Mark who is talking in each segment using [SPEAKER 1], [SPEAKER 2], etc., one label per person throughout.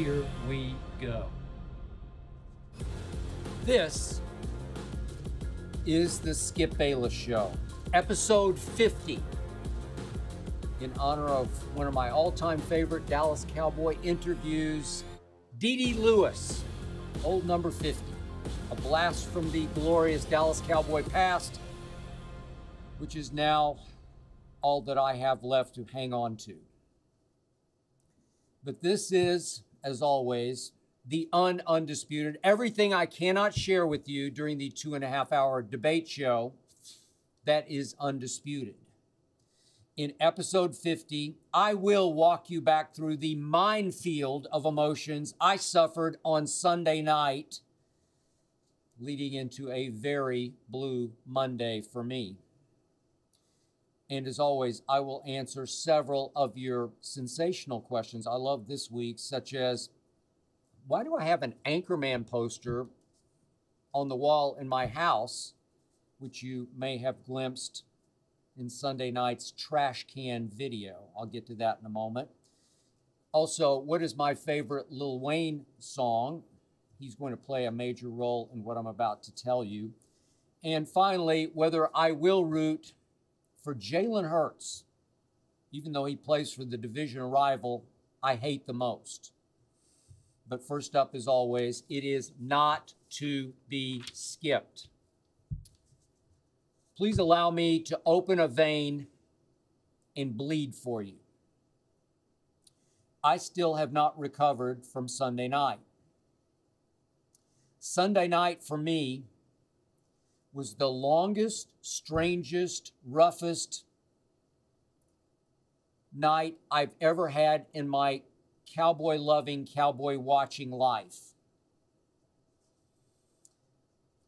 [SPEAKER 1] here we go. This is the Skip Bayless Show, episode 50, in honor of one of my all-time favorite Dallas Cowboy interviews, D.D. Lewis, old number 50, a blast from the glorious Dallas Cowboy past, which is now all that I have left to hang on to. But this is, as always, the undisputed. Everything I cannot share with you during the 2.5-hour debate show, that is undisputed. In episode 50, I will walk you back through the minefield of emotions I suffered on Sunday night, leading into a very blue Monday for me. And as always, I will answer several of your sensational questions I love this week, such as, why do I have an Anchorman poster on the wall in my house, which you may have glimpsed in Sunday night's trash can video? I'll get to that in a moment. Also, what is my favorite Lil Wayne song? He's going to play a major role in what I'm about to tell you. And finally, whether I will root for Jalen Hurts, even though he plays for the divisional rival I hate the most. But first up, as always, it is not to be skipped. Please allow me to open a vein and bleed for you. I still have not recovered from Sunday night. Sunday night for me was the longest, strangest, roughest night I've ever had in my Cowboy-loving, Cowboy-watching life.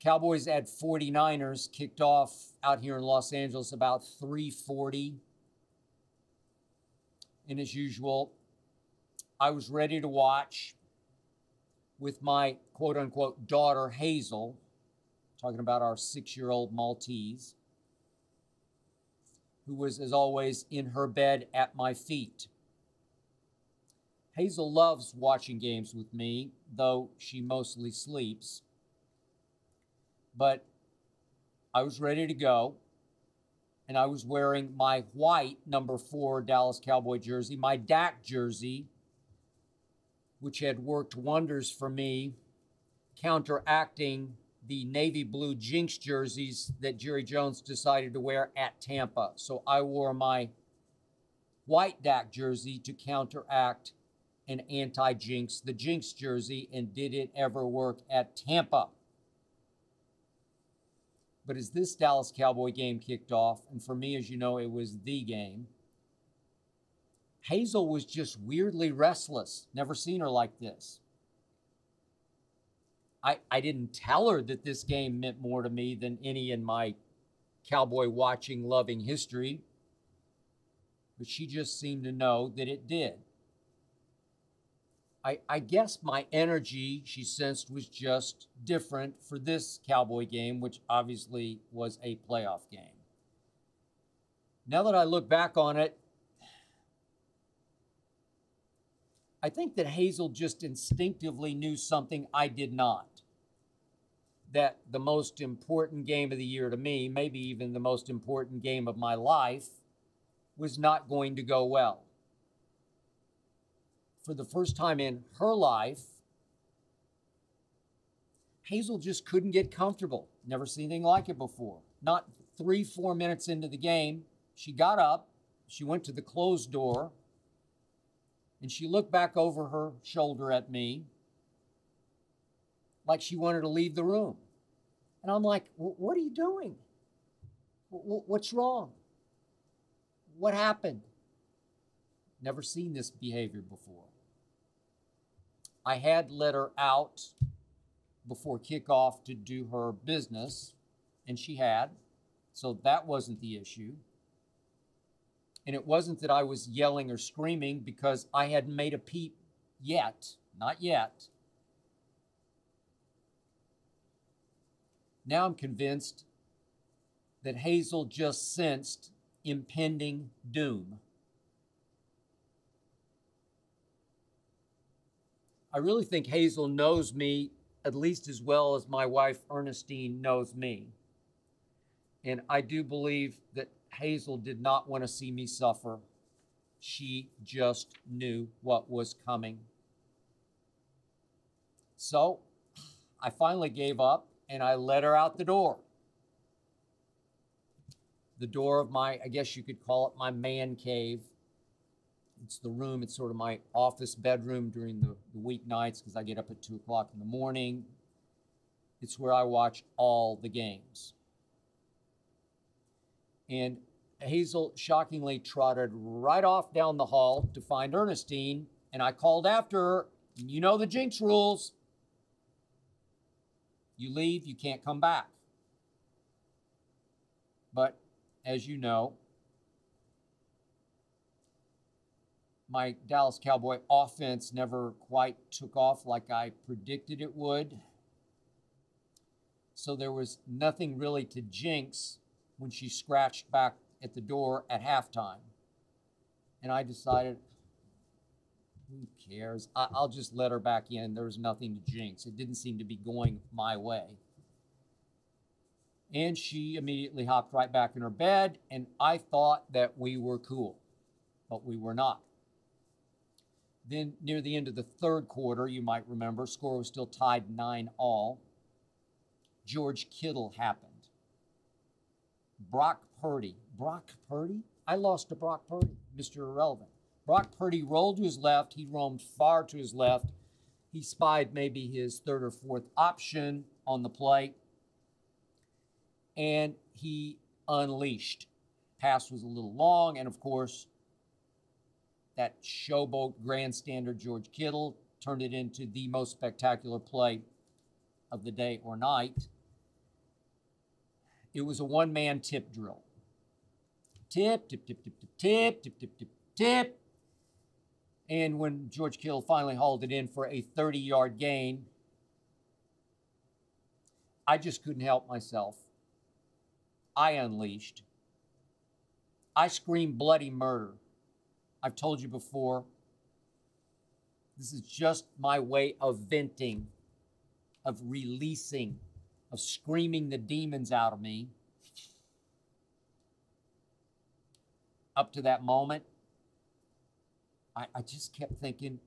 [SPEAKER 1] Cowboys at 49ers kicked off out here in Los Angeles about 3:40. And as usual, I was ready to watch with my quote-unquote daughter, Hazel, talking about our 6-year-old Maltese, who was, as always, in her bed at my feet. Hazel loves watching games with me, though she mostly sleeps. But I was ready to go, and I was wearing my white number 4 Dallas Cowboy jersey, my Dak jersey, which had worked wonders for me, counteracting the navy blue Jinx jerseys that Jerry Jones decided to wear at Tampa. So I wore my white Dak jersey to counteract an anti-Jinx, the Jinx jersey, and did it ever work at Tampa? But as this Dallas Cowboy game kicked off, and for me, as you know, it was the game, Hazel was just weirdly restless. Never seen her like this. I didn't tell her that this game meant more to me than any in my Cowboy watching, loving history, but she just seemed to know that it did. I guess my energy, she sensed, was just different for this Cowboy game, which obviously was a playoff game. Now that I look back on it, I think that Hazel just instinctively knew something I did not. That the most important game of the year to me, maybe even the most important game of my life, was not going to go well. For the first time in her life, Hazel just couldn't get comfortable. Never seen anything like it before. Not 3-4 minutes into the game, she got up, she went to the closed door, and she looked back over her shoulder at me like she wanted to leave the room. And I'm like, what are you doing? What's wrong? What happened? Never seen this behavior before. I had let her out before kickoff to do her business, and she had, so that wasn't the issue. And it wasn't that I was yelling or screaming because I hadn't made a peep yet, not yet. Now I'm convinced that Hazel just sensed impending doom. I really think Hazel knows me at least as well as my wife Ernestine knows me. And I do believe that Hazel did not want to see me suffer. She just knew what was coming. So I finally gave up and I let her out the door. The door of my, I guess you could call it my man cave. It's the room, it's sort of my office bedroom during the weeknights because I get up at 2 o'clock in the morning. It's where I watch all the games. And Hazel shockingly trotted right off down the hall to find Ernestine, and I called after her. You know the jinx rules. You leave, you can't come back. But as you know, my Dallas Cowboy offense never quite took off like I predicted it would. So there was nothing really to jinx when she scratched back at the door at halftime. And I decided, who cares? I'll just let her back in. There was nothing to jinx. It didn't seem to be going my way. And she immediately hopped right back in her bed, and I thought that we were cool, but we were not. Then near the end of the third quarter, you might remember, score was still tied 9-all. George Kittle happened. Brock Purdy. Brock Purdy? I lost to Brock Purdy, Mr. Irrelevant. Brock Purdy rolled to his left. He roamed far to his left. He spied maybe his third or fourth option on the play. And he unleashed. Pass was a little long. And, of course, that showboat grandstander George Kittle turned it into the most spectacular play of the day or night. It was a one-man tip drill. Tip, tip, tip, tip, tip, tip, tip, tip, tip, tip. And when George Kittle finally hauled it in for a 30-yard gain, I just couldn't help myself. I unleashed. I screamed bloody murder. I've told you before, this is just my way of venting, of releasing, of screaming the demons out of me. Up to that moment, I just kept thinking,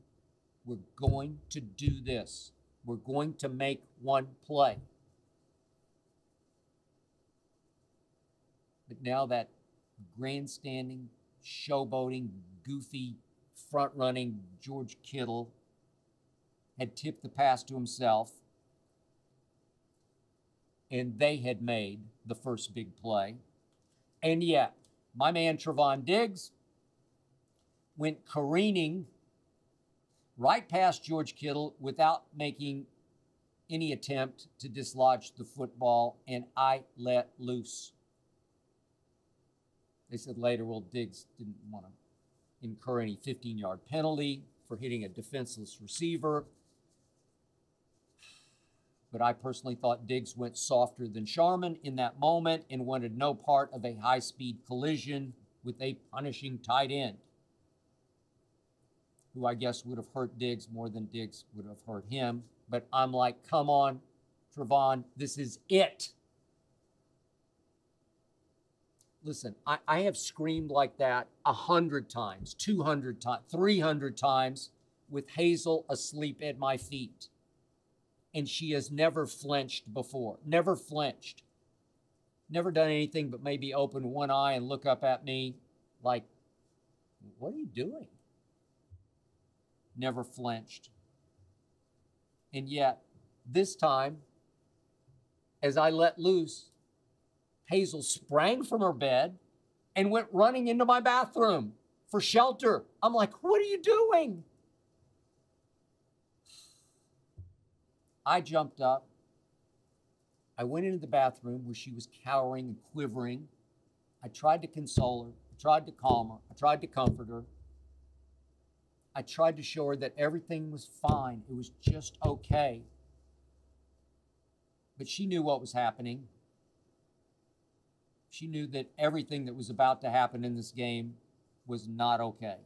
[SPEAKER 1] we're going to do this. We're going to make one play. But now that grandstanding, showboating, goofy, front-running George Kittle had tipped the pass to himself, and they had made the first big play. And yet, my man Trevon Diggs went careening right past George Kittle without making any attempt to dislodge the football, and I let loose. They said later, well, Diggs didn't want to incur any 15-yard penalty for hitting a defenseless receiver. But I personally thought Diggs went softer than Sharman in that moment and wanted no part of a high-speed collision with a punishing tight end, who I guess would have hurt Diggs more than Diggs would have hurt him. But I'm like, come on, Trevon, this is it. Listen, I have screamed like that 100 times, 200 times, 300 times with Hazel asleep at my feet. And she has never flinched before, never flinched. Never done anything but maybe open one eye and look up at me like, what are you doing? Never flinched. And yet, this time, as I let loose, Hazel sprang from her bed and went running into my bathroom for shelter. I'm like, what are you doing? I jumped up. I went into the bathroom where she was cowering and quivering. I tried to console her. I tried to calm her. I tried to comfort her. I tried to show her that everything was fine. It was just okay. But she knew what was happening. She knew that everything that was about to happen in this game was not okay.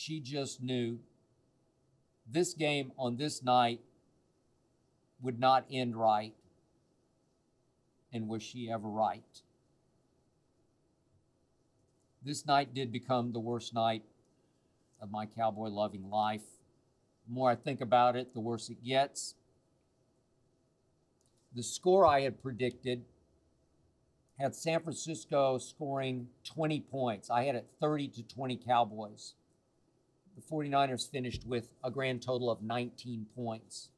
[SPEAKER 1] she just knew this game on this night would not end right. And was she ever right? This night did become the worst night of my Cowboy-loving life. The more I think about it, the worse it gets. The score I had predicted had San Francisco scoring 20 points. I had it 30-20 Cowboys. The 49ers finished with a grand total of 19 points.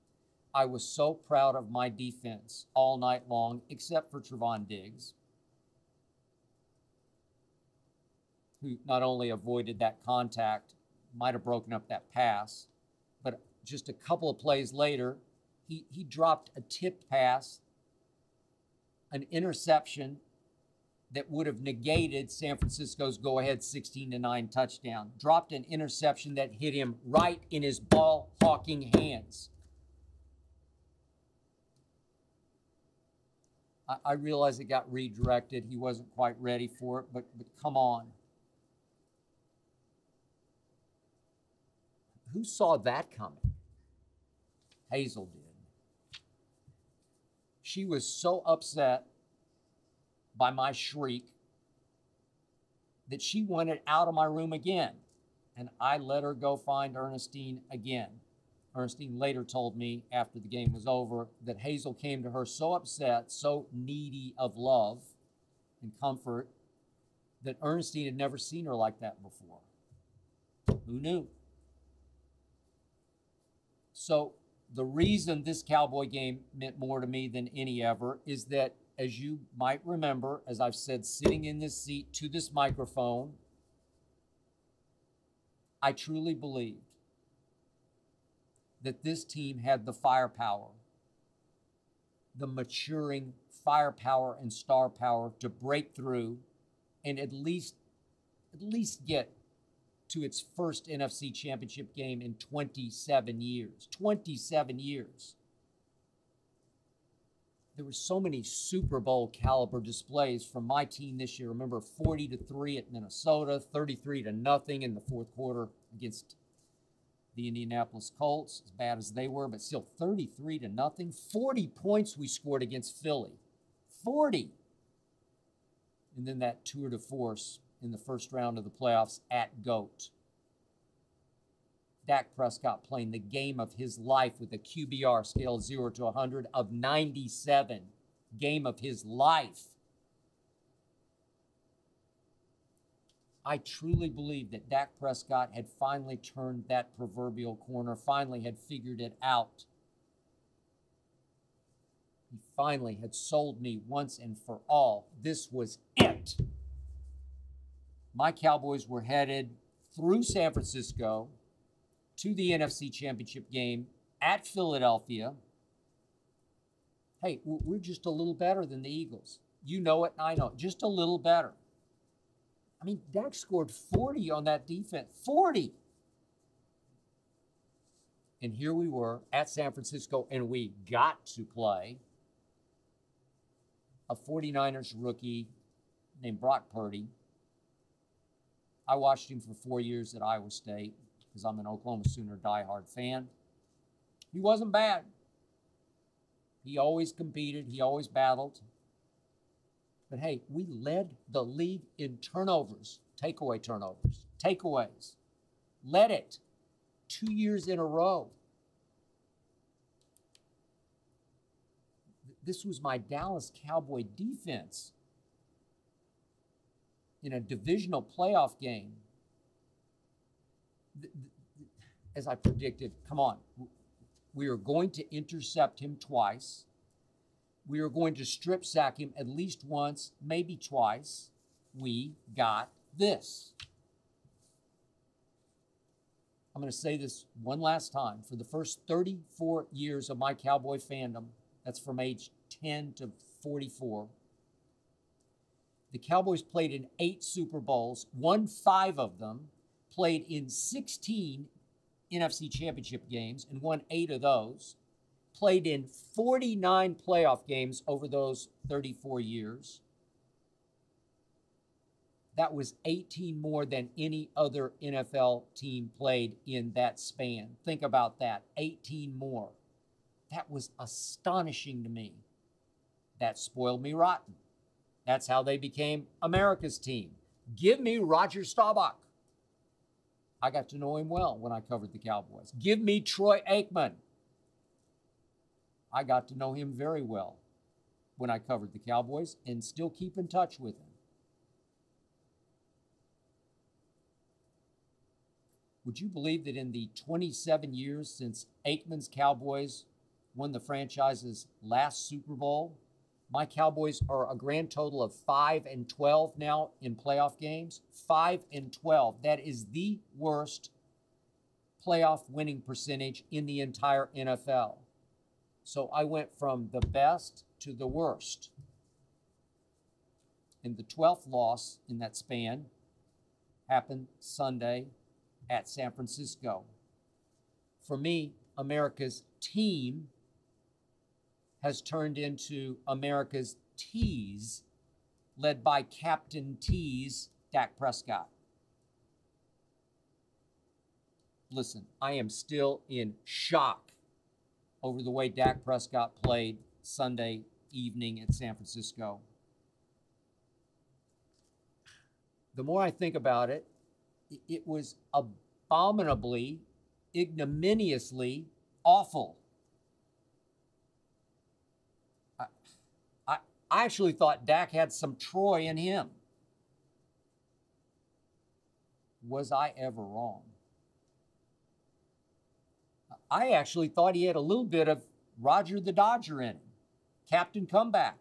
[SPEAKER 1] I was so proud of my defense all night long, except for Trevon Diggs, who not only avoided that contact, might have broken up that pass, but just a couple of plays later, he dropped a tipped pass, an interception that would have negated San Francisco's go-ahead 16-9 touchdown. Dropped an interception that hit him right in his ball-hawking hands. I realize it got redirected. He wasn't quite ready for it, but come on. Who saw that coming? Hazel did. She was so upset by my shriek that she wanted out of my room again, and I let her go find Ernestine again. Ernestine later told me after the game was over that Hazel came to her so upset, so needy of love and comfort, that Ernestine had never seen her like that before. Who knew? So the reason this Cowboy game meant more to me than any ever is that, as you might remember, as I've said, sitting in this seat to this microphone, I truly believed that this team had the firepower, the maturing firepower and star power to break through and at least get to its first NFC Championship game in 27 years. 27 years. There were so many Super Bowl caliber displays from my team this year. Remember, 40-3 at Minnesota, 33-0 in the fourth quarter against the Indianapolis Colts, as bad as they were, but still 33-0. 40 points we scored against Philly. 40. And then that tour de force in the first round of the playoffs at GOAT. Dak Prescott playing the game of his life with a QBR scale 0 to 100 of 97. Game of his life. I truly believe that Dak Prescott had finally turned that proverbial corner, finally had figured it out. He finally had sold me once and for all. This was it. My Cowboys were headed through San Francisco to the NFC Championship game at Philadelphia. Hey, we're just a little better than the Eagles. You know it, and I know it. Just a little better. I mean, Dak scored 40 on that defense. 40! And here we were at San Francisco, and we got to play a 49ers rookie named Brock Purdy. I watched him for 4 years at Iowa State because I'm an Oklahoma Sooner diehard fan. He wasn't bad. He always competed. He always battled. But hey, we led the league in turnovers, takeaway turnovers, takeaways. Led it 2 years in a row. This was my Dallas Cowboy defense in a divisional playoff game. As I predicted, come on, we are going to intercept him twice. We are going to strip sack him at least once, maybe twice. We got this. I'm going to say this one last time. For the first 34 years of my Cowboy fandom, that's from age 10 to 44, the Cowboys played in 8 Super Bowls, won 5 of them, played in 16 NFC Championship games, and won 8 of those, played in 49 playoff games over those 34 years. That was 18 more than any other NFL team played in that span. Think about that, 18 more. That was astonishing to me. That spoiled me rotten. That's how they became America's team. Give me Roger Staubach. I got to know him well when I covered the Cowboys. Give me Troy Aikman. I got to know him very well when I covered the Cowboys and still keep in touch with him. Would you believe that in the 27 years since Aikman's Cowboys won the franchise's last Super Bowl, my Cowboys are a grand total of 5-12 now in playoff games? 5-12. That is the worst playoff winning percentage in the entire NFL. So I went from the best to the worst. And the 12th loss in that span happened Sunday at San Francisco. For me, America's team has turned into America's tease, led by Captain Tease, Dak Prescott. Listen, I am still in shock over the way Dak Prescott played Sunday evening at San Francisco. The more I think about it, it was abominably, ignominiously awful. I actually thought Dak had some Troy in him. Was I ever wrong? I actually thought he had a little bit of Roger the Dodger in him. Captain Comeback.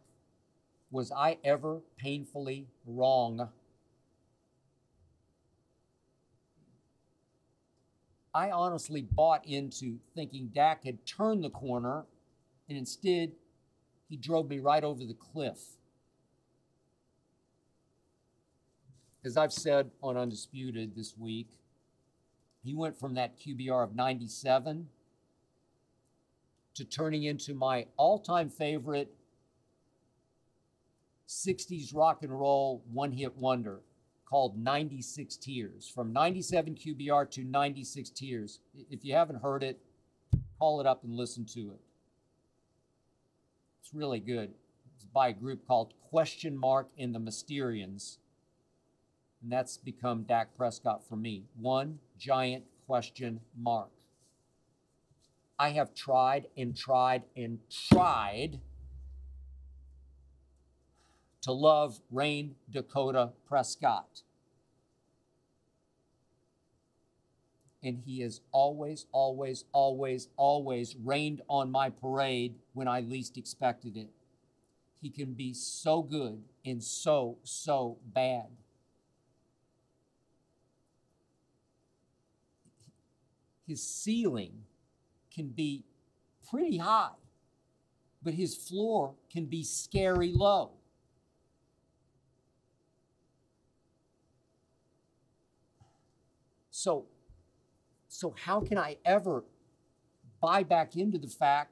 [SPEAKER 1] Was I ever painfully wrong? I honestly bought into thinking Dak had turned the corner, and instead he drove me right over the cliff. As I've said on Undisputed this week, he went from that QBR of 97 to turning into my all-time favorite 60s rock and roll one-hit wonder called 96 Tears. From 97 QBR to 96 Tears. If you haven't heard it, call it up and listen to it. It's really good. It's by a group called Question Mark and the Mysterians. And that's become Dak Prescott for me. One giant question mark. I have tried and tried and tried to love Rain Dakota Prescott. And he has always, always, always, always rained on my parade when I least expected it. He can be so good and so, so bad. His ceiling can be pretty high, but his floor can be scary low. So how can I ever buy back into the fact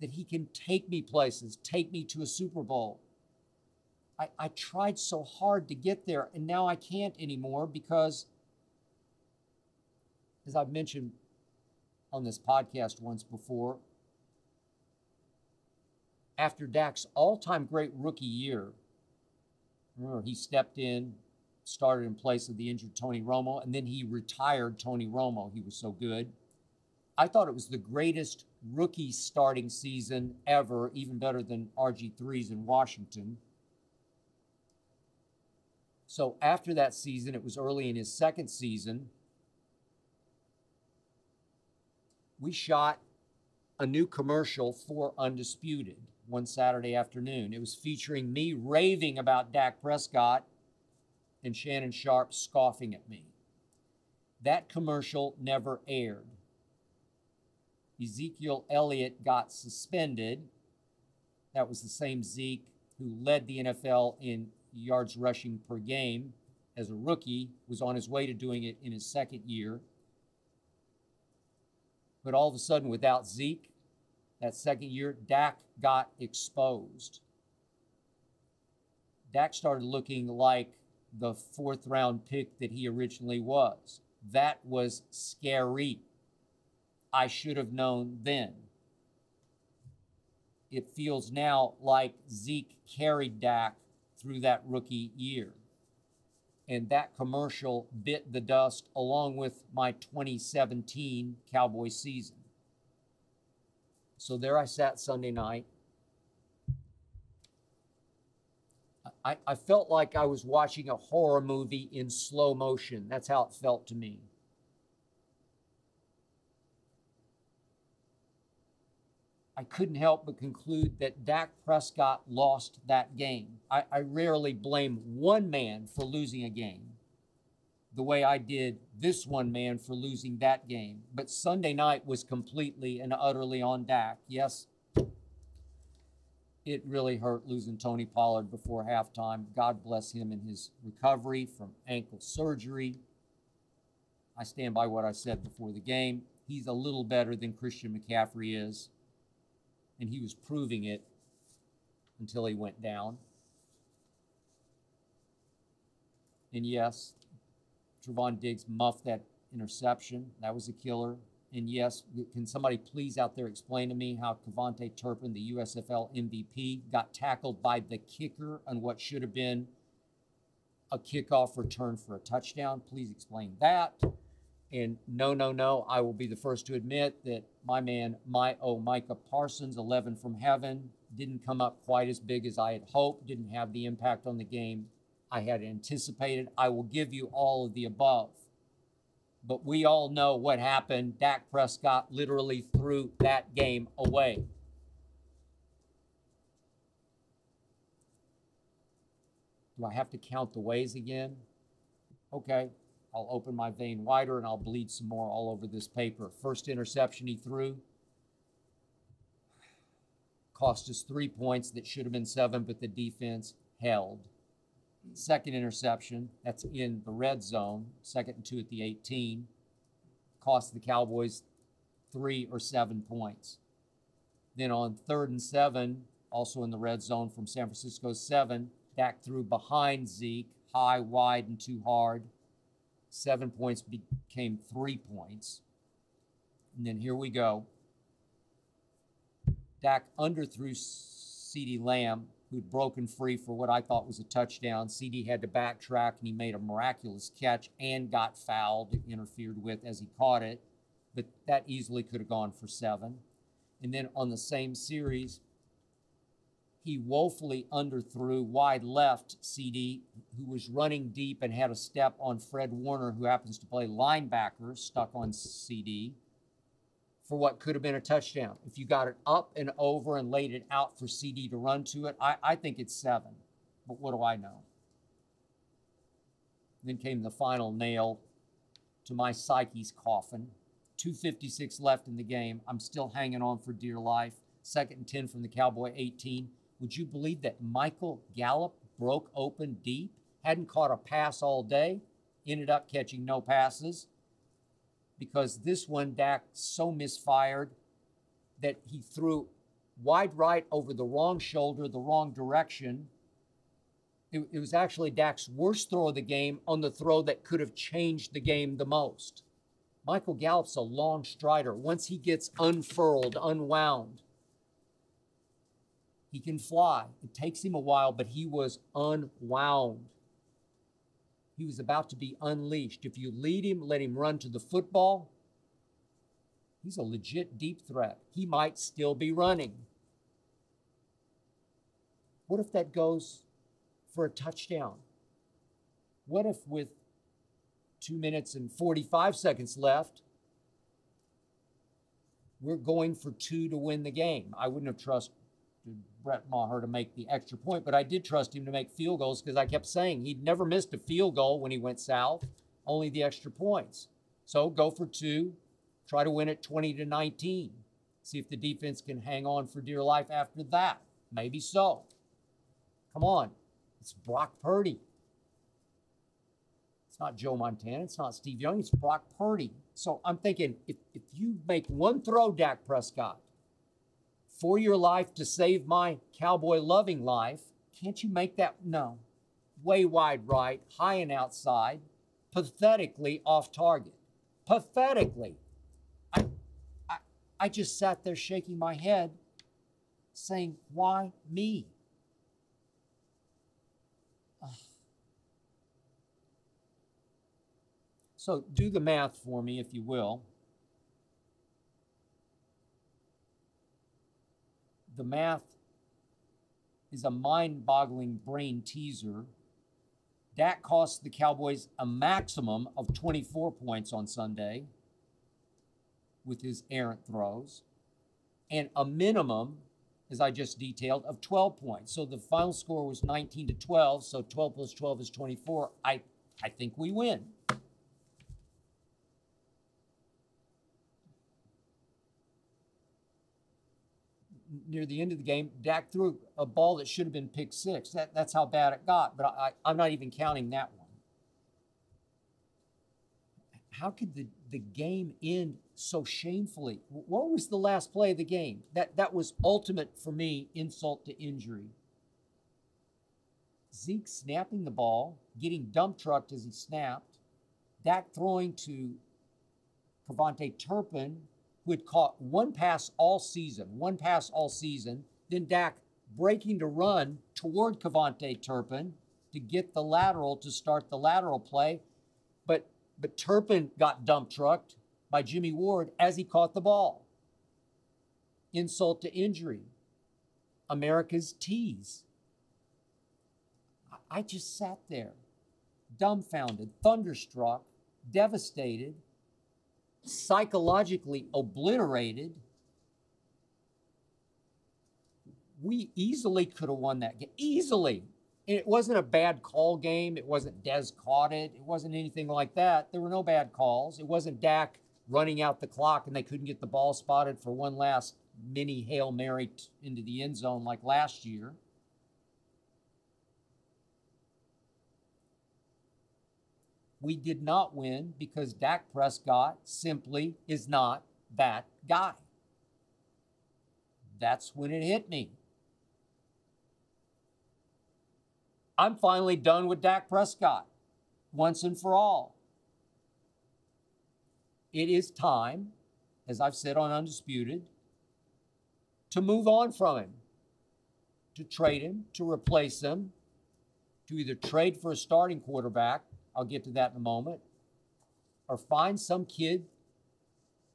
[SPEAKER 1] that he can take me places, take me to a Super Bowl? I tried so hard to get there, and now I can't anymore because, as I've mentioned on this podcast once before, after Dak's all-time great rookie year, remember he stepped in, started in place of the injured Tony Romo, and then he retired Tony Romo. He was so good. I thought it was the greatest rookie starting season ever, even better than RG3's in Washington. So after that season, it was early in his second season, we shot a new commercial for Undisputed one Saturday afternoon. It was featuring me raving about Dak Prescott and Shannon Sharpe scoffing at me. That commercial never aired. Ezekiel Elliott got suspended. That was the same Zeke who led the NFL in yards rushing per game as a rookie, was on his way to doing it in his second year. But all of a sudden, without Zeke, that second year, Dak got exposed. Dak started looking like the fourth-round pick that he originally was. That was scary. I should have known then. It feels now like Zeke carried Dak through that rookie year. And that commercial bit the dust along with my 2017 Cowboys season. So there I sat Sunday night. I felt like I was watching a horror movie in slow motion. That's how it felt to me. I couldn't help but conclude that Dak Prescott lost that game. I rarely blame one man for losing a game the way I did this one man for losing that game. But Sunday night was completely and utterly on Dak. Yes, it really hurt losing Tony Pollard before halftime. God bless him in his recovery from ankle surgery. I stand by what I said before the game. He's a little better than Christian McCaffrey is, and he was proving it until he went down. And yes, Trevon Diggs muffed that interception. That was a killer. And yes, can somebody please out there explain to me how Kevontae Turpin, the USFL MVP, got tackled by the kicker on what should have been a kickoff return for a touchdown? Please explain that. And no, I will be the first to admit that my man, Micah Parsons, 11 from heaven, didn't come up quite as big as I had hoped, didn't have the impact on the game I had anticipated. I will give you all of the above. But we all know what happened. Dak Prescott literally threw that game away. Do I have to count the ways again? Okay, I'll open my vein wider and I'll bleed some more all over this paper. First interception he threw cost us 3 points that should have been 7, but the defense held. Second interception, that's in the red zone, 2nd and 2 at the 18, cost the Cowboys 3 or 7 points. Then on 3rd and 7, also in the red zone from San Francisco's 7, Dak threw behind Zeke, high, wide, and too hard. 7 points became 3 points. And then here we go. Dak underthrew CeeDee Lamb, who'd broken free for what I thought was a touchdown. CeeDee had to backtrack, and he made a miraculous catch and got fouled, interfered with as he caught it. But that easily could have gone for 7. And then on the same series, he woefully underthrew wide left CeeDee, who was running deep and had a step on Fred Warner, who happens to play linebacker, stuck on CeeDee, for what could have been a touchdown. If you got it up and over and laid it out for CeeDee to run to it, I think it's 7. But what do I know? Then came the final nail to my psyche's coffin. 2:56 left in the game. I'm still hanging on for dear life. 2nd and 10 from the Cowboy 18. Would you believe that Michael Gallup broke open deep? Hadn't caught a pass all day. Ended up catching no passes. Because this one, Dak so misfired that he threw wide right over the wrong shoulder, the wrong direction. It was actually Dak's worst throw of the game on the throw that could have changed the game the most. Michael Gallup's a long strider. Once he gets unfurled, unwound, he can fly. It takes him a while, but he was unwound. He was about to be unleashed. If you lead him, let him run to the football, he's a legit deep threat. He might still be running. What if that goes for a touchdown? What if with 2 minutes and 45 seconds left, we're going for 2 to win the game? I wouldn't have trusted Brett Maher to make the extra point, but I did trust him to make field goals because I kept saying he'd never missed a field goal when he went south, only the extra points. So go for 2, try to win it 20-19. See if the defense can hang on for dear life after that. Maybe so. Come on. It's Brock Purdy. It's not Joe Montana. It's not Steve Young. It's Brock Purdy. So I'm thinking, if you make one throw, Dak Prescott, for your life to save my Cowboy-loving life, can't you make that? No. way wide right, high and outside, pathetically off target. Pathetically. I just sat there shaking my head saying, why me? So do the math for me, if you will. The math is a mind-boggling brain teaser. Dak cost the Cowboys a maximum of 24 points on Sunday with his errant throws, and a minimum, as I just detailed, of 12 points. So the final score was 19-12, so 12 plus 12 is 24. I think we win. Near the end of the game, Dak threw a ball that should have been pick six. That's how bad it got, but I'm not even counting that one. How could the game end so shamefully? What was the last play of the game? That was ultimate for me, insult to injury. Zeke snapping the ball, getting dump trucked as he snapped, Dak throwing to Cavante Turpin, who had caught one pass all season, then Dak breaking to run toward Cavante Turpin to get the lateral, to start the lateral play, but Turpin got dump trucked by Jimmy Ward as he caught the ball. Insult to injury. America's tease. I just sat there, dumbfounded, thunderstruck, devastated, psychologically obliterated. We easily could have won that game. Easily. And it wasn't a bad call game. It wasn't Dez caught it. It wasn't anything like that. There were no bad calls. It wasn't Dak running out the clock and they couldn't get the ball spotted for one last mini Hail Mary into the end zone like last year. We did not win because Dak Prescott simply is not that guy. That's when it hit me. I'm finally done with Dak Prescott once and for all. It is time, as I've said on Undisputed, to move on from him, to trade him, to replace him, to either trade for a starting quarterback, I'll get to that in a moment, or find some kid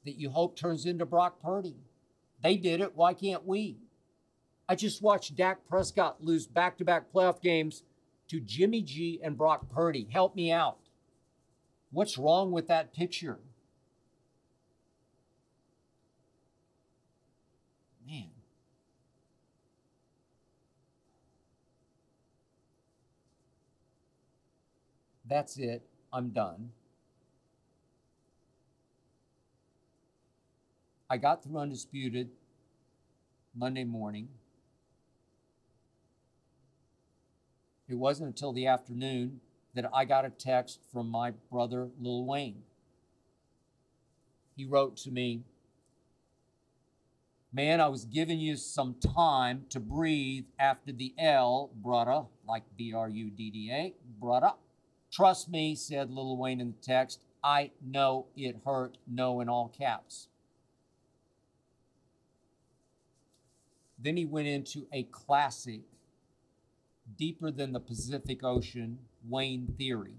[SPEAKER 1] that you hope turns into Brock Purdy. They did it. Why can't we? I just watched Dak Prescott lose back-to-back playoff games to Jimmy G and Brock Purdy. Help me out. What's wrong with that picture? Man. That's it. I'm done. I got through Undisputed Monday morning. It wasn't until the afternoon that I got a text from my brother, Lil Wayne. He wrote to me, "Man, I was giving you some time to breathe after the L, brudda," like B-R-U-D-D-A, brudda. "Trust me," said Lil Wayne in the text, "I know it hurt," no in all caps. Then he went into a classic, deeper than the Pacific Ocean, Wayne theory.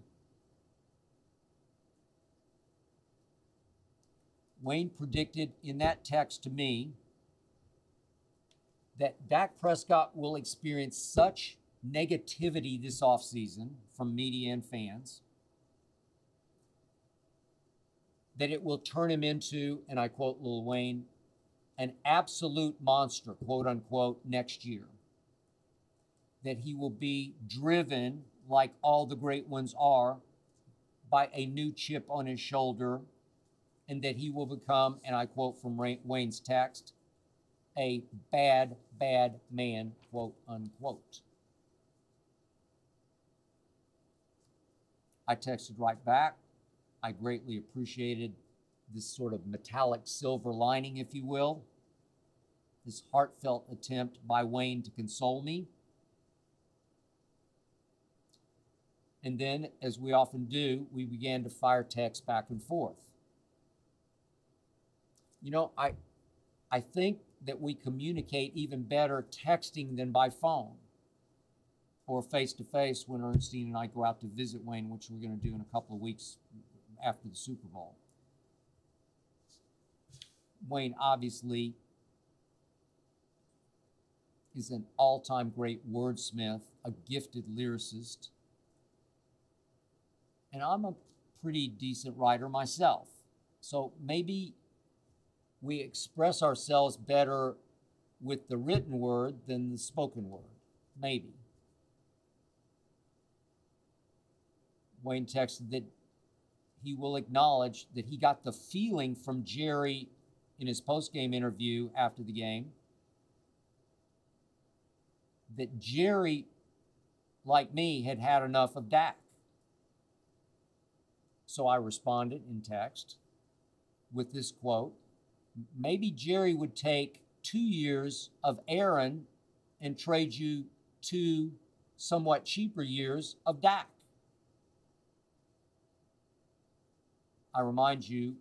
[SPEAKER 1] Wayne predicted in that text to me that Dak Prescott will experience such negativity this offseason from media and fans that it will turn him into, and I quote Lil Wayne, an absolute monster, quote unquote, next year. That he will be driven, like all the great ones are, by a new chip on his shoulder, and that he will become, and I quote from Wayne's text, a bad, bad man, quote unquote. I texted right back. I greatly appreciated this sort of metallic silver lining, if you will, this heartfelt attempt by Wayne to console me. And then, as we often do, we began to fire texts back and forth. You know, I think that we communicate even better texting than by phone or face-to-face when Ernestine and I go out to visit Wayne, which we're going to do in a couple of weeks after the Super Bowl. Wayne obviously is an all-time great wordsmith, a gifted lyricist, and I'm a pretty decent writer myself. So maybe we express ourselves better with the written word than the spoken word. Maybe. Wayne texted that he will acknowledge that he got the feeling from Jerry in his post-game interview after the game that Jerry, like me, had had enough of Dak. So I responded in text with this quote, maybe Jerry would take 2 years of Aaron and trade you 2 somewhat cheaper years of Dak. I remind you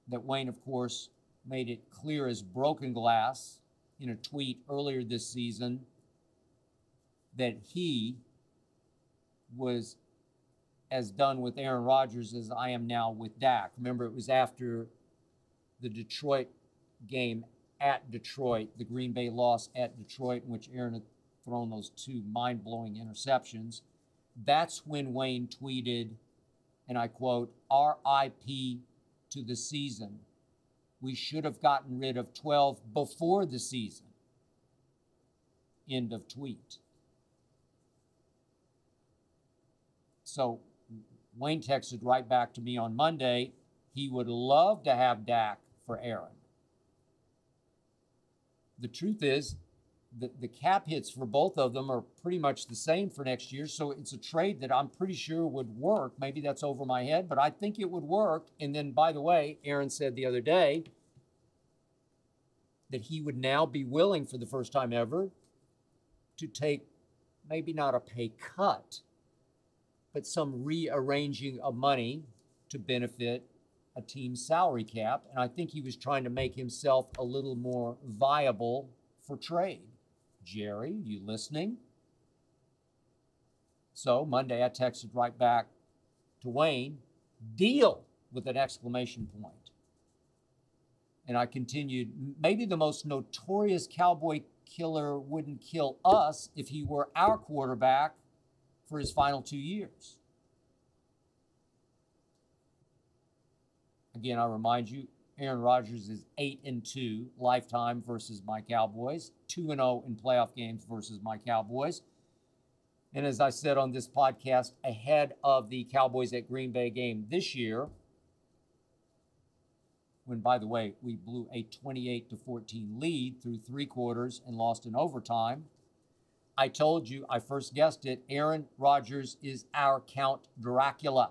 [SPEAKER 1] that Wayne, of course, made it clear as broken glass in a tweet earlier this season that he was as done with Aaron Rodgers as I am now with Dak. Remember, it was after the Detroit game at Detroit, the Green Bay loss at Detroit, in which Aaron had thrown those 2 mind-blowing interceptions. That's when Wayne tweeted, and I quote, "RIP to the season. We should have gotten rid of 12 before the season." End of tweet. So Wayne texted right back to me on Monday, he would love to have Dak for Aaron. The truth is, the cap hits for both of them are pretty much the same for next year, so it's a trade that I'm pretty sure would work. Maybe that's over my head, but I think it would work. And then, by the way, Aaron said the other day that he would now be willing, for the first time ever, to take maybe not a pay cut, but some rearranging of money to benefit a team's salary cap. And I think he was trying to make himself a little more viable for trade. Jerry, you listening? So Monday I texted right back to Wayne, deal, with an exclamation point. And I continued, maybe the most notorious Cowboy killer wouldn't kill us if he were our quarterback for his final 2 years. Again, I remind you, Aaron Rodgers is 8-2 lifetime versus my Cowboys, 2-0 in playoff games versus my Cowboys. And as I said on this podcast, ahead of the Cowboys at Green Bay game this year, when, by the way, we blew a 28-14 lead through 3 quarters and lost in overtime, I told you, I first guessed it, Aaron Rodgers is our Count Dracula.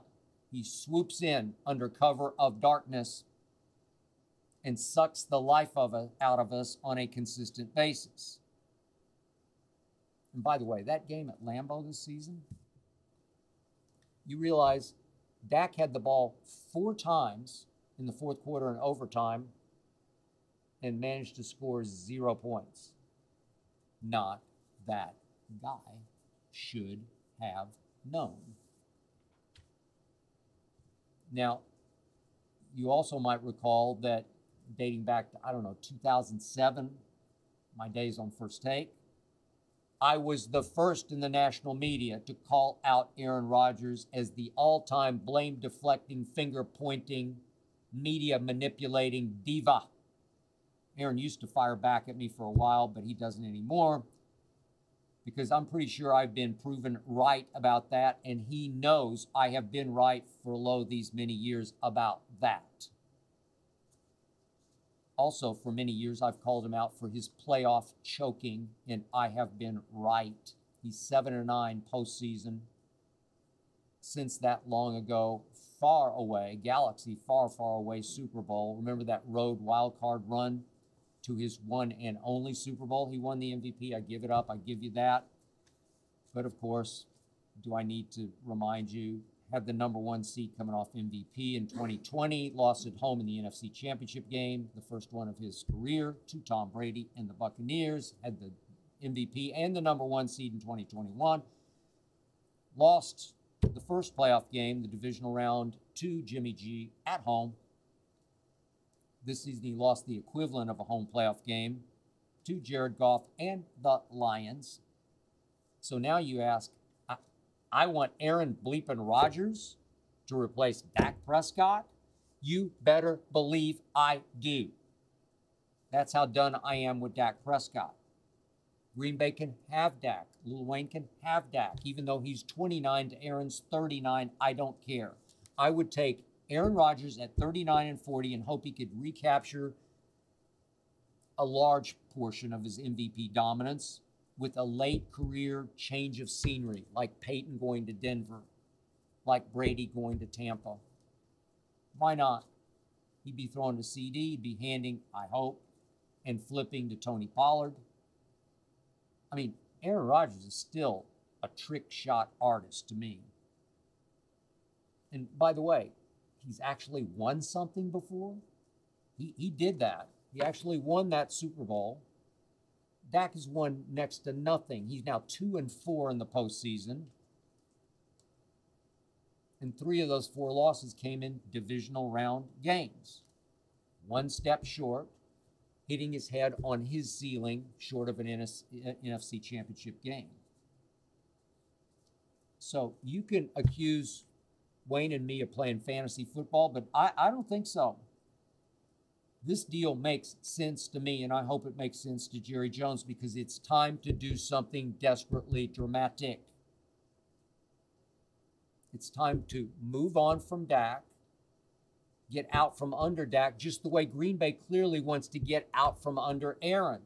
[SPEAKER 1] He swoops in under cover of darkness and sucks the life out of us on a consistent basis. And by the way, that game at Lambeau this season, you realize Dak had the ball 4 times in the fourth quarter and overtime and managed to score 0 points. Not that guy should have known. Now, you also might recall that dating back to, 2007, my days on First Take, I was the first in the national media to call out Aaron Rodgers as the all-time blame-deflecting, finger-pointing, media-manipulating diva. Aaron used to fire back at me for a while, but he doesn't anymore, because I'm pretty sure I've been proven right about that, and he knows I have been right for these many years about that. Also, for many years, I've called him out for his playoff choking, and I have been right. He's 7-9 postseason. Since that long ago, far away, galaxy far, far away Super Bowl. Remember that road wild card run to his one and only Super Bowl? He won the MVP. I give it up. I give you that. But of course, do I need to remind you? Had the number 1 seed coming off MVP in 2020, lost at home in the NFC Championship game, the first one of his career to Tom Brady and the Buccaneers. Had the MVP and the number 1 seed in 2021. Lost the first playoff game, the divisional round, to Jimmy G at home. This season, he lost the equivalent of a home playoff game to Jared Goff and the Lions. So now you ask, I want Aaron bleeping Rodgers to replace Dak Prescott? You better believe I do. That's how done I am with Dak Prescott. Green Bay can have Dak. Lil Wayne can have Dak. Even though he's 29 to Aaron's 39, I don't care. I would take Aaron Rodgers at 39 and 40 and hope he could recapture a large portion of his MVP dominance with a late career change of scenery, like Peyton going to Denver, like Brady going to Tampa. Why not? He'd be throwing to CD, he'd be handing, I hope, and flipping to Tony Pollard. I mean, Aaron Rodgers is still a trick shot artist to me. And by the way, he's actually won something before. He did that. He actually won that Super Bowl. Dak has won next to nothing. He's now 2-4 in the postseason. And 3 of those 4 losses came in divisional round games. 1 step short, hitting his head on his ceiling short of an NFC Championship game. So you can accuse Wayne and me of playing fantasy football, but I don't think so. This deal makes sense to me, and I hope it makes sense to Jerry Jones, because it's time to do something desperately dramatic. It's time to move on from Dak, get out from under Dak, just the way Green Bay clearly wants to get out from under Aaron.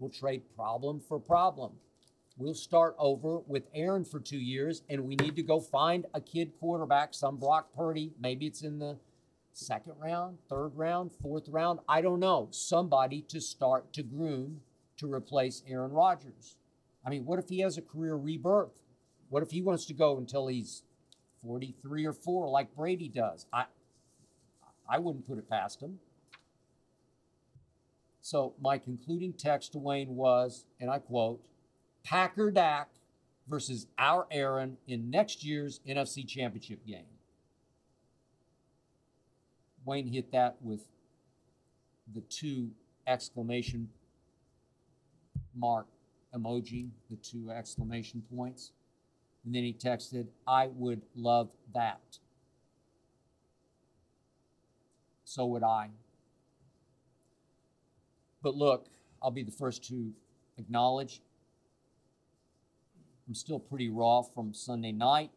[SPEAKER 1] We'll trade problem for problem. We'll start over with Aaron for 2 years, and we need to go find a kid quarterback, some Brock Purdy. Maybe it's in the 2nd round, 3rd round, 4th round. I don't know. Somebody to start to groom to replace Aaron Rodgers. I mean, what if he has a career rebirth? What if he wants to go until he's 43 or 4 like Brady does? I wouldn't put it past him. So my concluding text to Wayne was, and I quote, Packer Dak versus our Aaron in next year's NFC Championship game. Wayne hit that with the 2 exclamation mark emoji, the 2 exclamation points. And then he texted, I would love that. So would I. But look, I'll be the first to acknowledge I'm still pretty raw from Sunday night.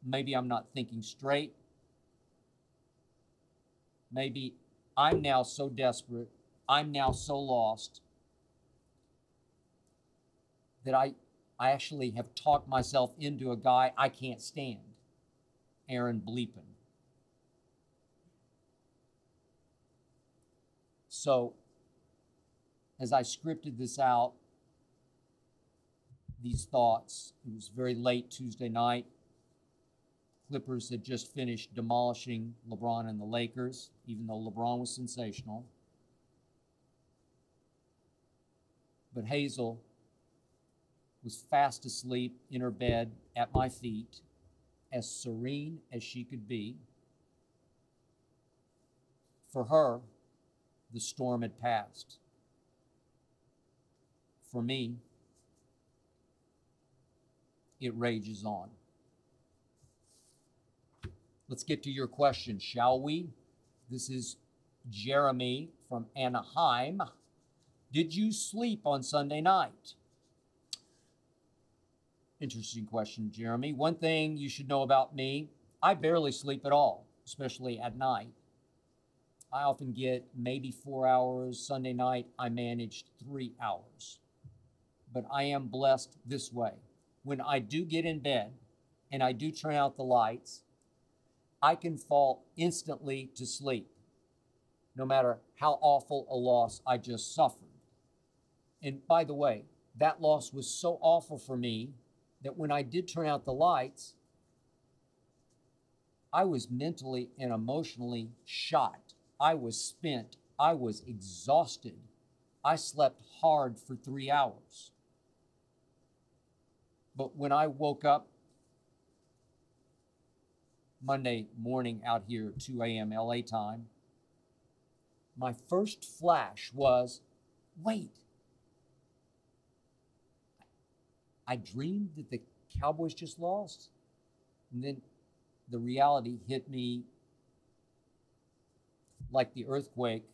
[SPEAKER 1] Maybe I'm not thinking straight. Maybe I'm now so desperate, I'm now so lost that I actually have talked myself into a guy I can't stand, Aaron Bleepin. So, as I scripted this out, these thoughts, it was very late Tuesday night. Clippers had just finished demolishing LeBron and the Lakers, even though LeBron was sensational. But Hazel was fast asleep in her bed at my feet, as serene as she could be. For her, the storm had passed. For me, it rages on. Let's get to your question, shall we? This is Jeremy from Anaheim. Did you sleep on Sunday night? Interesting question, Jeremy. One thing you should know about me, I barely sleep at all, especially at night. I often get maybe 4 hours. Sunday night, I managed 3 hours. But I am blessed this way. When I do get in bed and I do turn out the lights, I can fall instantly to sleep, no matter how awful a loss I just suffered. And by the way, that loss was so awful for me that when I did turn out the lights, I was mentally and emotionally shot. I was spent. I was exhausted. I slept hard for 3 hours. But when I woke up Monday morning out here at 2 a.m. LA time, my first flash was, wait, I dreamed that the Cowboys just lost? And then the reality hit me like the earthquake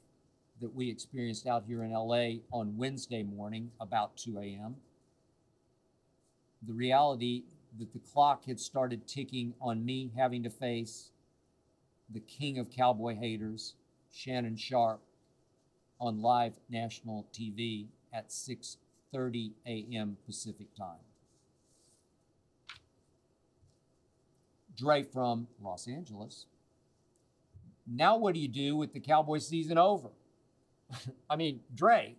[SPEAKER 1] that we experienced out here in LA on Wednesday morning about 2 a.m. The reality that the clock had started ticking on me having to face the king of Cowboy haters, Shannon Sharp, on live national TV at 6:30 a.m. Pacific time. Dre from Los Angeles. Now what do you do with the Cowboy season over? I mean, Dre,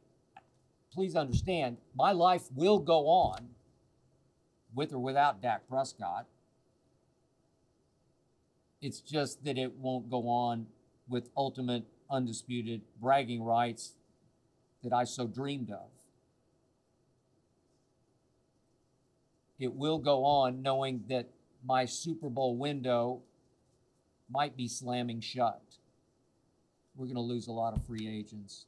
[SPEAKER 1] please understand, my life will go on with or without Dak Prescott. It's just that it won't go on with ultimate, undisputed bragging rights that I so dreamed of. It will go on knowing that my Super Bowl window might be slamming shut. We're going to lose a lot of free agents.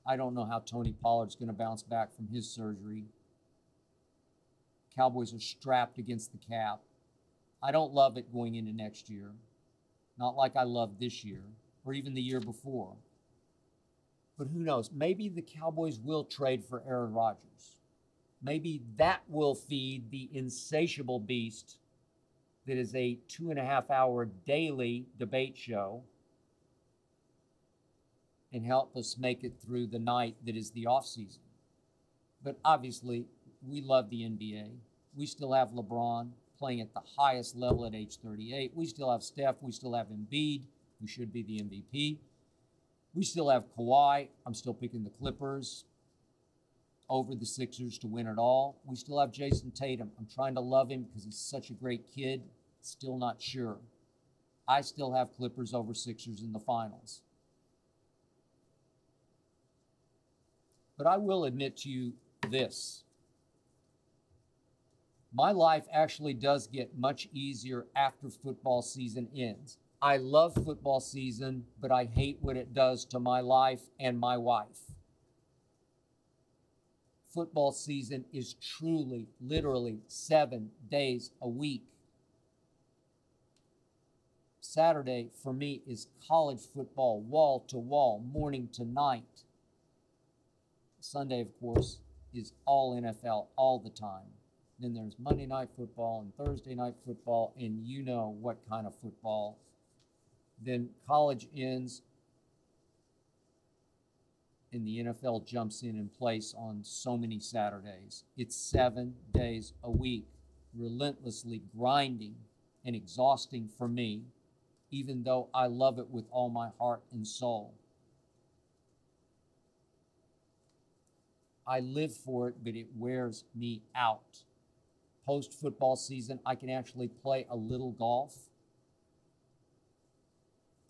[SPEAKER 1] I don't know how Tony Pollard's going to bounce back from his surgery. Cowboys are strapped against the cap. I don't love it going into next year. Not like I loved this year or even the year before. But who knows? Maybe the Cowboys will trade for Aaron Rodgers. Maybe that will feed the insatiable beast that is a 2.5-hour daily debate show and help us make it through the night that is the off season. But obviously, we love the NBA. We still have LeBron playing at the highest level at age 38. We still have Steph. We still have Embiid, who should be the MVP. We still have Kawhi. I'm still picking the Clippers over the Sixers to win it all. We still have Jason Tatum. I'm trying to love him because he's such a great kid. Still not sure. I still have Clippers over Sixers in the finals. But I will admit to you this. My life actually does get much easier after football season ends. I love football season, but I hate what it does to my life and my wife. Football season is truly, literally 7 days a week. Saturday for me is college football, wall to wall, morning to night. Sunday, of course, is all NFL all the time. Then there's Monday night football and Thursday night football, and you know what kind of football. Then college ends, and the NFL jumps in place on so many Saturdays. It's 7 days a week, relentlessly grinding and exhausting for me, even though I love it with all my heart and soul. I live for it, but it wears me out. Post-football season, I can actually play a little golf.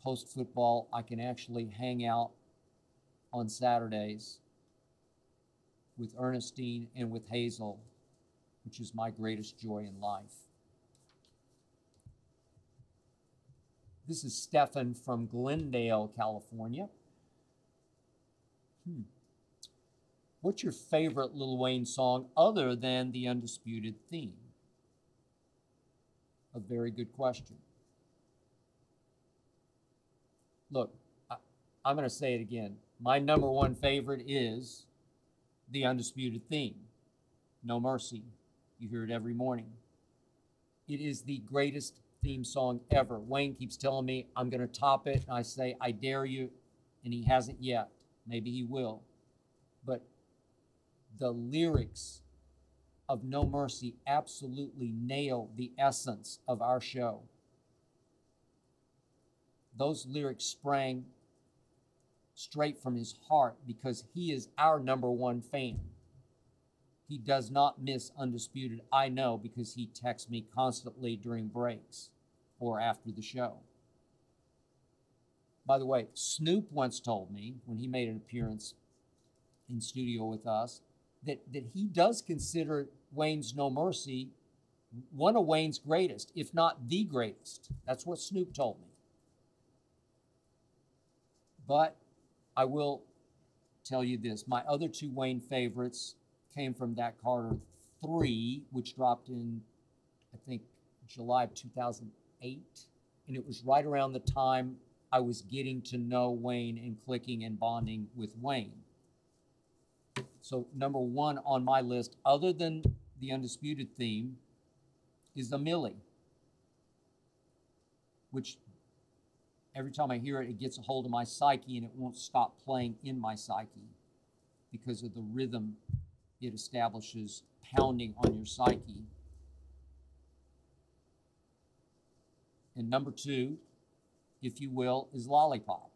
[SPEAKER 1] Post-football, I can actually hang out on Saturdays with Ernestine and with Hazel, which is my greatest joy in life. This is Stefan from Glendale, California. What's your favorite Lil Wayne song other than the Undisputed theme? A very good question. Look, I'm going to say it again. My number one favorite is the Undisputed theme, No Mercy. You hear it every morning. It is the greatest theme song ever. Wayne keeps telling me I'm going to top it, and I say, I dare you, and he hasn't yet. Maybe he will. But the lyrics of No Mercy absolutely nail the essence of our show. Those lyrics sprang straight from his heart because he is our number one fan. He does not miss Undisputed. I know because he texts me constantly during breaks or after the show. By the way, Snoop once told me when he made an appearance in studio with us that he does consider Wayne's No Mercy one of Wayne's greatest, if not the greatest. That's what Snoop told me. But I will tell you this. My other two Wayne favorites came from Dak Carter 3, which dropped in, I think, July of 2008. And it was right around the time I was getting to know Wayne and clicking and bonding with Wayne. So number one on my list, other than the Undisputed theme, is a Millie, which every time I hear it, it gets a hold of my psyche and it won't stop playing in my psyche because of the rhythm it establishes pounding on your psyche. And number two, if you will, is Lollipop,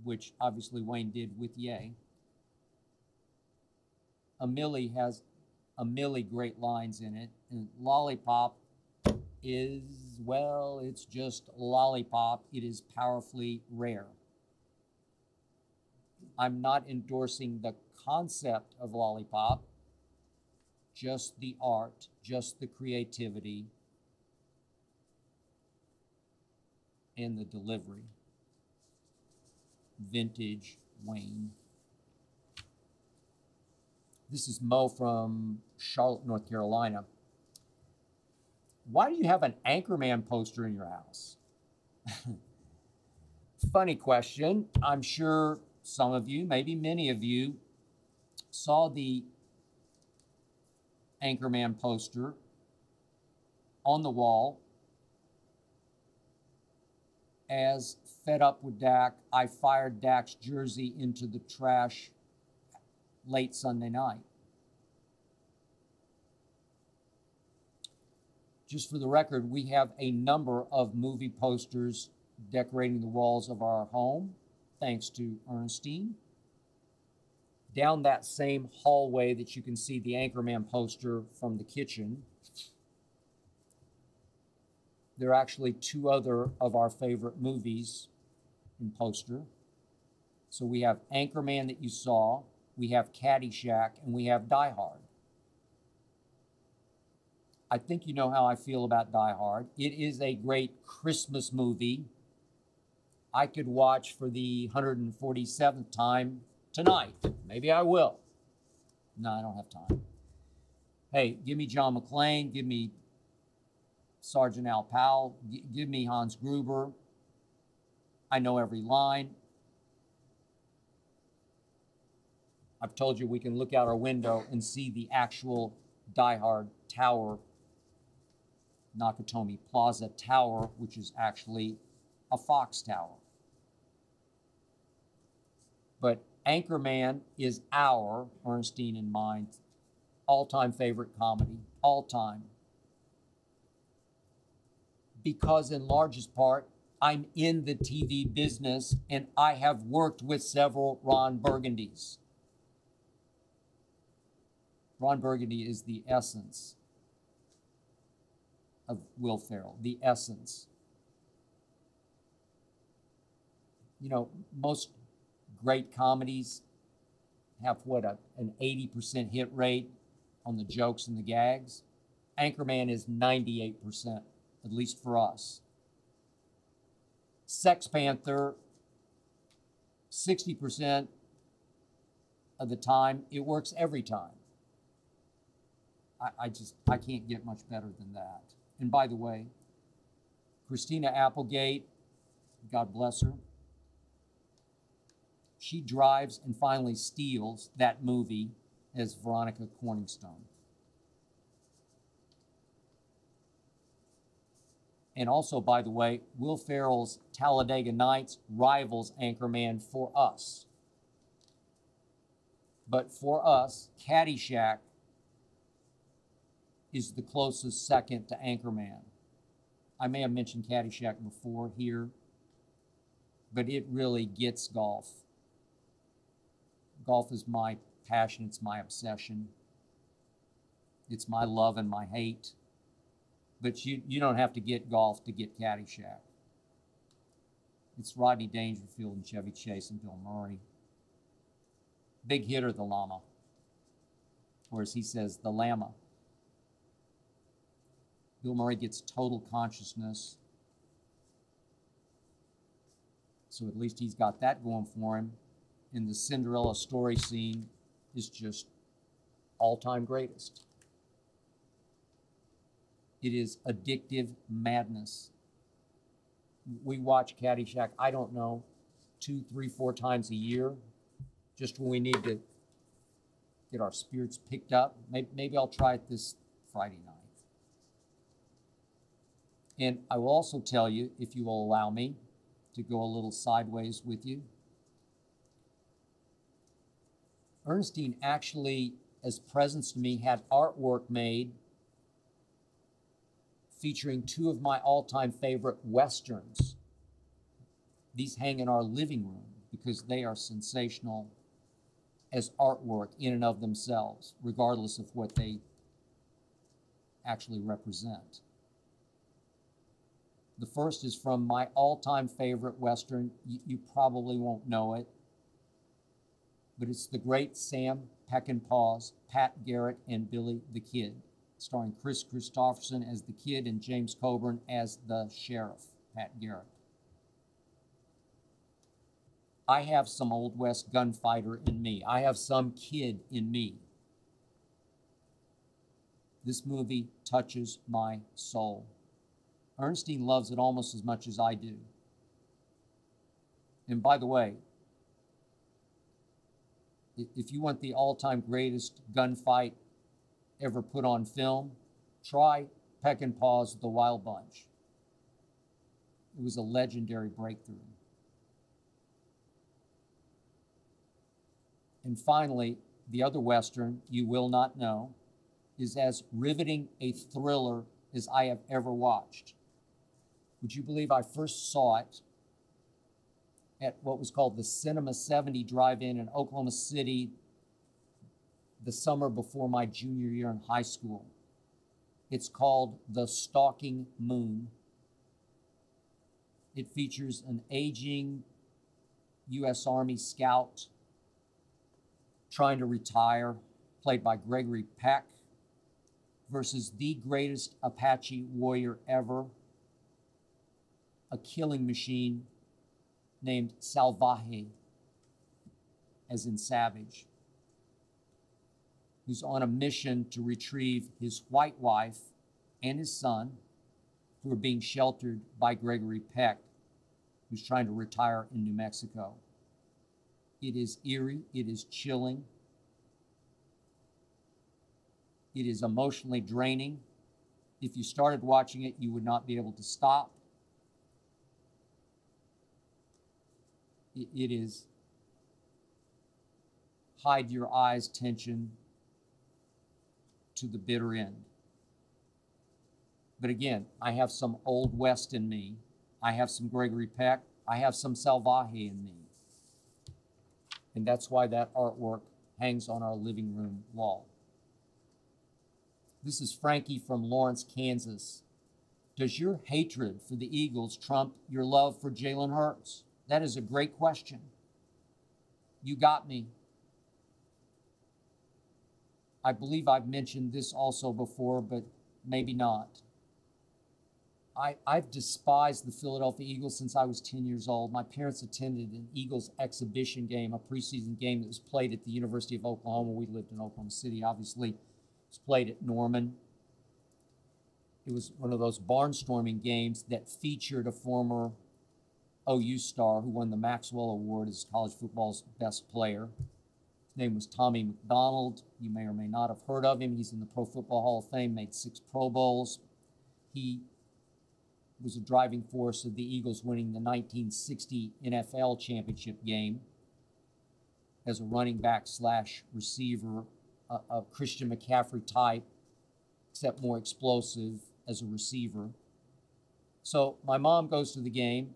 [SPEAKER 1] which obviously Wayne did with Ye. A Millie has a milli great lines in it, and Lollipop is, well, it's just Lollipop. It is powerfully rare. I'm not endorsing the concept of Lollipop, just the art, just the creativity, and the delivery. Vintage Wayne. This is Mo from Charlotte, North Carolina. Why do you have an Anchorman poster in your house? Funny question. I'm sure some of you, maybe many of you, saw the Anchorman poster on the wall. As fed up with Dak, I fired Dak's jersey into the trash late Sunday night. Just for the record, we have a number of movie posters decorating the walls of our home, thanks to Ernestine. Down that same hallway that you can see the Anchorman poster from the kitchen, there are actually two other of our favorite movies in poster. So we have Anchorman that you saw, we have Caddyshack, and we have Die Hard. I think you know how I feel about Die Hard. It is a great Christmas movie. I could watch for the 147th time tonight. Maybe I will. No, I don't have time. Hey, give me John McClane, give me Sergeant Al Powell, give me Hans Gruber. I know every line. I've told you we can look out our window and see the actual Die Hard Tower, Nakatomi Plaza Tower, which is actually a Fox Tower. But Anchorman is our, Ernestine and mine, all-time favorite comedy, all-time. Because in largest part, I'm in the TV business and I have worked with several Ron Burgundys. Ron Burgundy is the essence of Will Ferrell, the essence. You know, most great comedies have what, an 80% hit rate on the jokes and the gags. Anchorman is 98%, at least for us. Sex Panther, 60% of the time, it works every time. I can't get much better than that. And by the way, Christina Applegate, God bless her, she drives and finally steals that movie as Veronica Corningstone. And also, by the way, Will Ferrell's Talladega Nights rivals Anchorman for us. But for us, Caddyshack is the closest second to Anchorman. I may have mentioned Caddyshack before here, but it really gets golf. Golf is my passion. It's my obsession. It's my love and my hate. But you don't have to get golf to get Caddyshack. It's Rodney Dangerfield and Chevy Chase and Bill Murray. Big hitter, the llama. Or as he says, the llama. Bill Murray gets total consciousness. So at least he's got that going for him. And the Cinderella story scene is just all-time greatest. It is addictive madness. We watch Caddyshack, I don't know, 2, 3, 4 times a year, just when we need to get our spirits picked up. Maybe I'll try it this Friday night. And I will also tell you, if you will allow me to go a little sideways with you, Ernestine actually, as presents to me, had artwork made featuring 2 of my all-time favorite Westerns. These hang in our living room because they are sensational as artwork in and of themselves, regardless of what they actually represent. The first is from my all-time favorite Western. You probably won't know it, but it's the great Sam Peckinpah's Pat Garrett and Billy the Kid, starring Chris Christopherson as the Kid and James Coburn as the Sheriff, Pat Garrett. I have some Old West gunfighter in me. I have some kid in me. This movie touches my soul. Ernestine loves it almost as much as I do. And by the way, if you want the all-time greatest gunfight ever put on film, try Peckinpah's The Wild Bunch. It was a legendary breakthrough. And finally, the other Western you will not know is as riveting a thriller as I have ever watched. Would you believe I first saw it at what was called the Cinema 70 Drive-In in Oklahoma City the summer before my junior year in high school. It's called The Stalking Moon. It features an aging U.S. Army scout trying to retire, played by Gregory Peck, versus the greatest Apache warrior ever, a killing machine named Salvaje, as in savage, who's on a mission to retrieve his white wife and his son, who are being sheltered by Gregory Peck, who's trying to retire in New Mexico. It is eerie, it is chilling, it is emotionally draining. If you started watching it, you would not be able to stop. It is hide your eyes tension to the bitter end. But again, I have some Old West in me. I have some Gregory Peck. I have some Salvaje in me. And that's why that artwork hangs on our living room wall. This is Frankie from Lawrence, Kansas. Does your hatred for the Eagles trump your love for Jalen Hurts? That is a great question. You got me. I believe I've mentioned this also before, but maybe not. I've despised the Philadelphia Eagles since I was 10 years old. My parents attended an Eagles exhibition game, a preseason game that was played at the University of Oklahoma. We lived in Oklahoma City, obviously. It was played at Norman. It was one of those barnstorming games that featured a former OU star who won the Maxwell Award as college football's best player. His name was Tommy McDonald. You may or may not have heard of him. He's in the Pro Football Hall of Fame, made 6 Pro Bowls. He was a driving force of the Eagles winning the 1960 NFL championship game as a running back slash receiver, a Christian McCaffrey type, except more explosive as a receiver. So my mom goes to the game,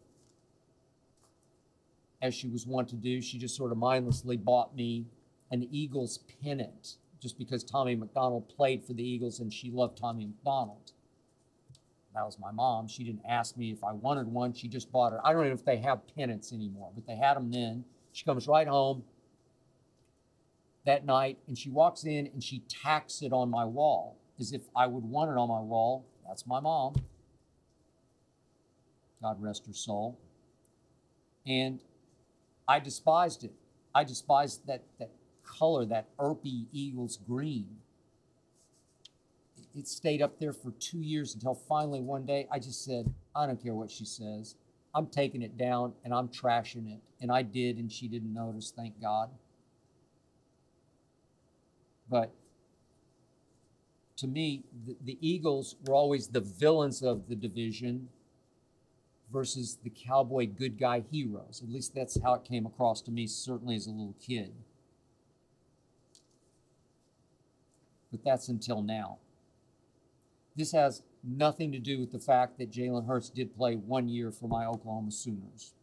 [SPEAKER 1] as she was wont to do. She just sort of mindlessly bought me an Eagles pennant just because Tommy McDonald played for the Eagles and she loved Tommy McDonald. That was my mom. She didn't ask me if I wanted one. She just bought it. I don't know if they have pennants anymore, but they had them then. She comes right home that night and she walks in and she tacks it on my wall as if I would want it on my wall. That's my mom. God rest her soul. And I despised it. I despised that color, that Irpy Eagles green. It stayed up there for 2 years until finally one day I just said, I don't care what she says. I'm taking it down and I'm trashing it. And I did, and she didn't notice, thank God. But to me, the Eagles were always the villains of the division versus the Cowboy good guy heroes. At least that's how it came across to me, certainly as a little kid. But that's until now. This has nothing to do with the fact that Jalen Hurts did play 1 year for my Oklahoma Sooners.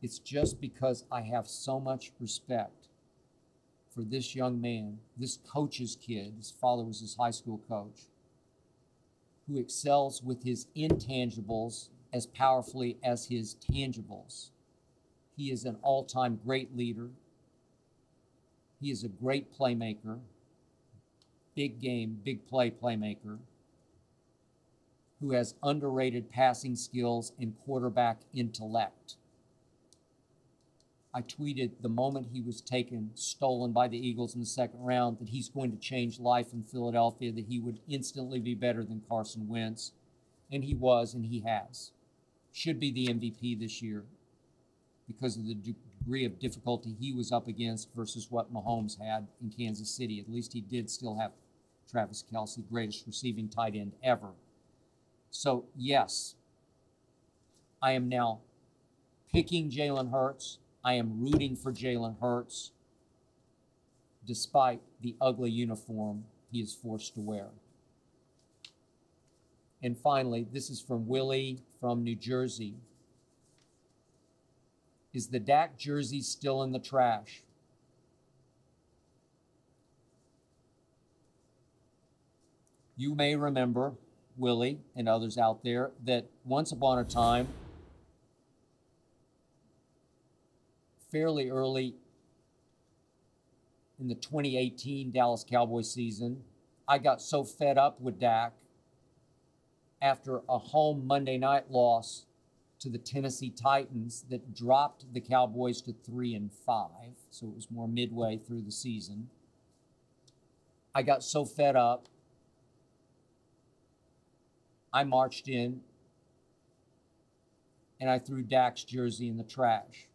[SPEAKER 1] It's just because I have so much respect for this young man, this coach's kid. His father was his high school coach, who excels with his intangibles as powerfully as his tangibles. He is an all-time great leader. He is a great playmaker, big game, big play playmaker, who has underrated passing skills and quarterback intellect. I tweeted the moment he was stolen by the Eagles in the second round, that he's going to change life in Philadelphia, that he would instantly be better than Carson Wentz. And he was, and he has. Should be the MVP this year because of the degree of difficulty he was up against versus what Mahomes had in Kansas City. At least he did still have Travis Kelce, greatest receiving tight end ever. So, yes, I am now picking Jalen Hurts. I am rooting for Jalen Hurts, despite the ugly uniform he is forced to wear. And finally, this is from Willie from New Jersey. Is the Dak jersey still in the trash? You may remember, Willie and others out there, that once upon a time, fairly early in the 2018 Dallas Cowboys season, I got so fed up with Dak after a home Monday night loss to the Tennessee Titans that dropped the Cowboys to 3-5, so it was more midway through the season. I got so fed up, I marched in and I threw Dak's jersey in the trash.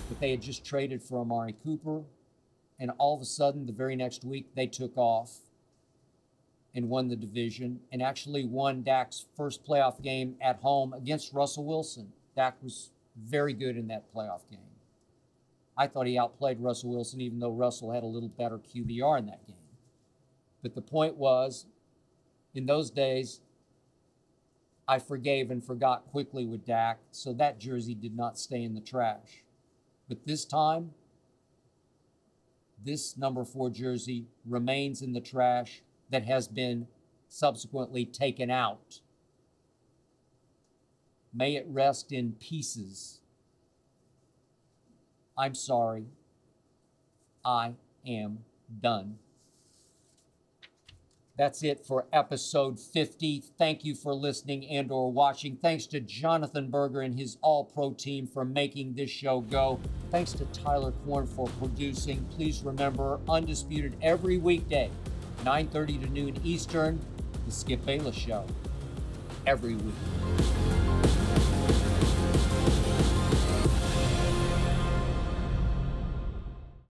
[SPEAKER 1] But they had just traded for Amari Cooper, and all of a sudden, the very next week, they took off and won the division and actually won Dak's first playoff game at home against Russell Wilson. Dak was very good in that playoff game. I thought he outplayed Russell Wilson, even though Russell had a little better QBR in that game. But the point was, in those days, I forgave and forgot quickly with Dak, so that jersey did not stay in the trash. But this time, this number 4 jersey remains in the trash that has been subsequently taken out. May it rest in pieces. I'm sorry. I am done. That's it for episode 50. Thank you for listening and or watching. Thanks to Jonathan Berger and his all-pro team for making this show go. Thanks to Tyler Korn for producing. Please remember, Undisputed every weekday, 9:30 to noon Eastern, the Skip Bayless Show, every week.